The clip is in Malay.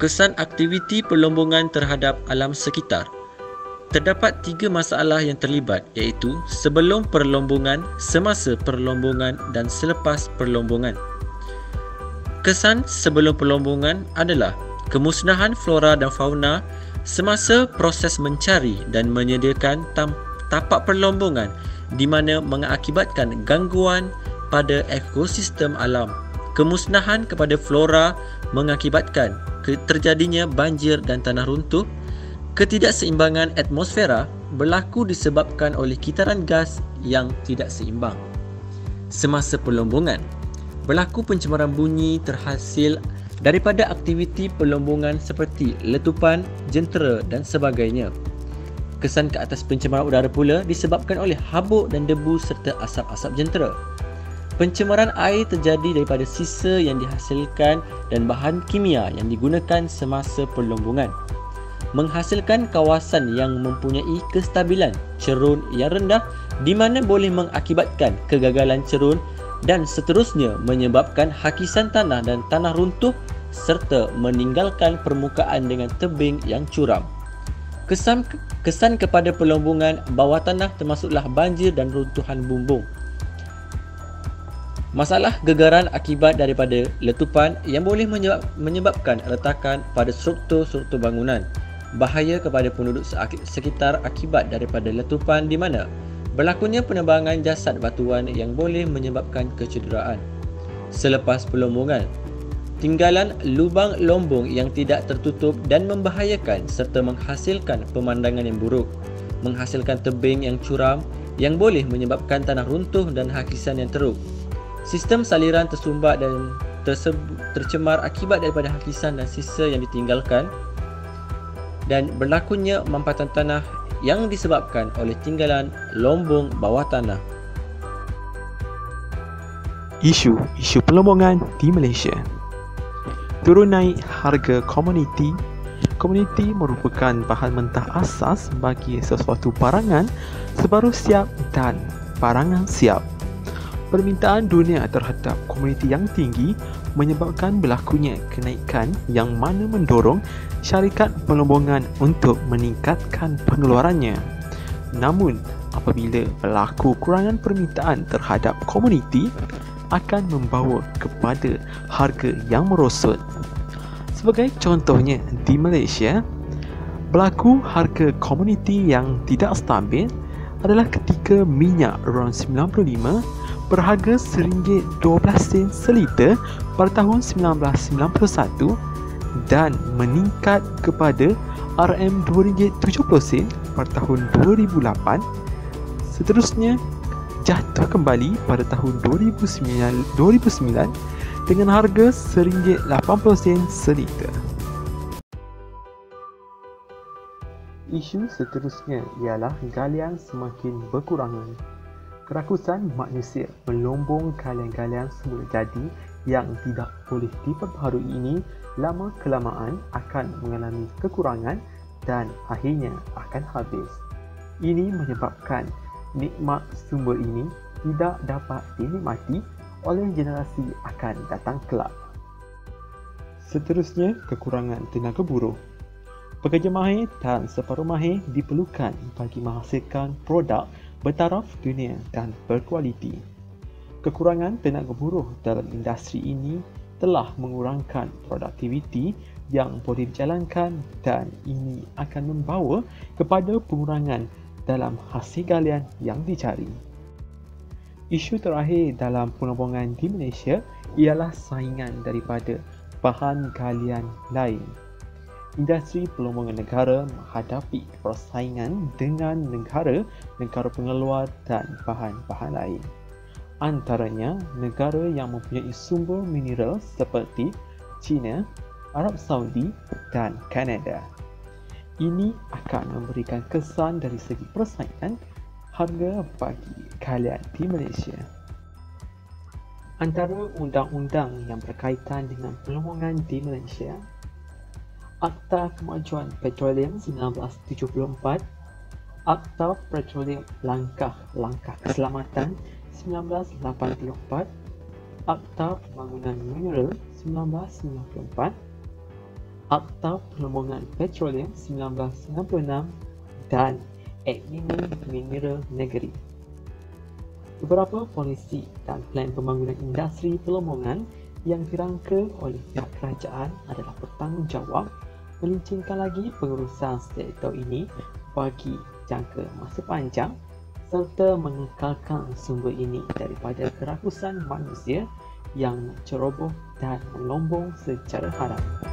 Kesan aktiviti perlombongan terhadap alam sekitar. Terdapat 3 masalah yang terlibat, iaitu sebelum perlombongan, semasa perlombongan dan selepas perlombongan. Kesan sebelum perlombongan adalah kemusnahan flora dan fauna semasa proses mencari dan menyediakan tapak perlombongan di mana mengakibatkan gangguan pada ekosistem alam. Kemusnahan kepada flora mengakibatkan terjadinya banjir dan tanah runtuh. Ketidakseimbangan atmosfera berlaku disebabkan oleh kitaran gas yang tidak seimbang. Semasa perlombongan, berlaku pencemaran bunyi terhasil daripada aktiviti perlombongan seperti letupan, jentera dan sebagainya. Kesan ke atas pencemaran udara pula disebabkan oleh habuk dan debu serta asap-asap jentera. Pencemaran air terjadi daripada sisa yang dihasilkan dan bahan kimia yang digunakan semasa perlombongan. Menghasilkan kawasan yang mempunyai kestabilan cerun yang rendah di mana boleh mengakibatkan kegagalan cerun dan seterusnya menyebabkan hakisan tanah dan tanah runtuh serta meninggalkan permukaan dengan tebing yang curam. Kesan kepada perlombongan bawah tanah termasuklah banjir dan runtuhan bumbung. Masalah gegaran akibat daripada letupan yang boleh menyebabkan retakan pada struktur-struktur bangunan. Bahaya kepada penduduk sekitar akibat daripada letupan di mana berlakunya penebangan jasad batuan yang boleh menyebabkan kecederaan. Selepas perlombongan, tinggalan lubang lombong yang tidak tertutup dan membahayakan serta menghasilkan pemandangan yang buruk, menghasilkan tebing yang curam yang boleh menyebabkan tanah runtuh dan hakisan yang teruk. Sistem saliran tersumbat dan tercemar akibat daripada hakisan dan sisa yang ditinggalkan, dan berlakunya mampatan tanah yang disebabkan oleh tinggalan lombong bawah tanah. Isu perlombongan di Malaysia. Turun naik harga komoditi. Komoditi merupakan bahan mentah asas bagi sesuatu barangan sebaru siap dan barangan siap. Permintaan dunia terhadap komoditi yang tinggi menyebabkan berlakunya kenaikan yang mana mendorong syarikat perlombongan untuk meningkatkan pengeluarannya. Namun, apabila berlaku kurangan permintaan terhadap komoditi, akan membawa kepada harga yang merosot. Sebagai contohnya di Malaysia, berlaku harga komoditi yang tidak stabil adalah ketika minyak RON 95 berharga RM1.12 seliter pada tahun 1991 dan meningkat kepada RM2.70 pada tahun 2008. Seterusnya jatuh kembali pada tahun 2009 dengan harga RM1.80 seliter. Isu seterusnya ialah galian semakin berkurangan. Kerakusan manusia melombong galian-galian semula jadi yang tidak boleh diperbaharui ini lama kelamaan akan mengalami kekurangan dan akhirnya akan habis. Ini menyebabkan nikmat sumber ini tidak dapat dinikmati oleh generasi akan datang kelak. Seterusnya, kekurangan tenaga buruh. Pekerja mahir dan separuh mahir diperlukan bagi menghasilkan produk bertaraf dunia dan berkualiti. Kekurangan tenaga buruh dalam industri ini telah mengurangkan produktiviti yang boleh dijalankan dan ini akan membawa kepada pengurangan dalam hasil galian yang dicari. Isu terakhir dalam perlombongan di Malaysia ialah saingan daripada bahan galian lain. Industri perlombongan negara menghadapi persaingan dengan negara pengeluar dan bahan-bahan lain. Antaranya negara yang mempunyai sumber mineral seperti China, Arab Saudi dan Kanada. Ini akan memberikan kesan dari segi persaingan harga bagi galian di Malaysia. Antara undang-undang yang berkaitan dengan perlombongan di Malaysia, Akta Kemajuan Petroleum 1974, Akta Petroleum Langkah-Langkah Keselamatan 1984, Akta Pembangunan Mineral 1994, Akta Perlombongan Petroleum 1996 dan Act Mineral Negeri. Beberapa polisi dan plan pembangunan industri perlombongan yang dirangka oleh pihak kerajaan adalah bertanggungjawab melincingkan lagi pengurusan sektor ini bagi jangka masa panjang serta mengekalkan sumber ini daripada kerakusan manusia yang menceroboh dan melombong secara haram.